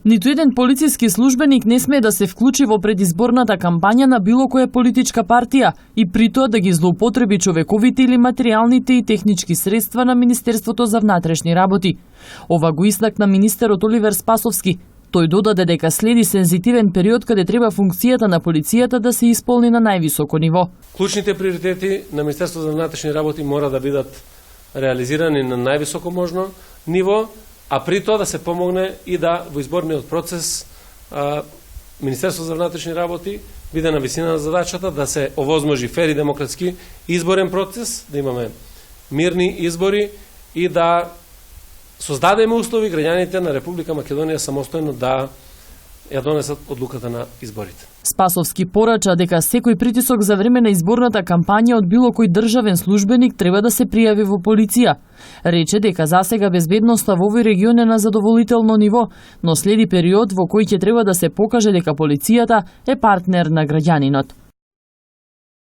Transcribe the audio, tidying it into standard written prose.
Ниту еден полициски службеник не смее да се вклучи во предизборната кампања на било која политичка партија и при тоа да ги злоупотреби човековите или материјалните и технички средства на Министерството за внатрешни работи. Ова го истакна министерот Оливер Спасовски. Тој додаде дека следи сензитивен период каде треба функцијата на полицијата да се исполни на највисоко ниво. Клучните приоритети на Министерството за внатрешни работи мора да бидат реализирани на највисоко можно ниво, а при тоа да се помогне и да во изборниот процес Министерството за внатрешни работи биде на висина на задачата да се овозможи фер и демократски изборен процес, да имаме мирни избори и да создадеме услови граѓаните на Република Македонија самостојно да ја донесат одлуката на изборите. Спасовски порача дека секој притисок за време на изборната кампања од било кој државен службеник треба да се пријави во полиција. Рече дека засега безбедноста во овој регион е на задоволително ниво, но следи период во кој ќе треба да се покаже дека полицијата е партнер на граѓанинот.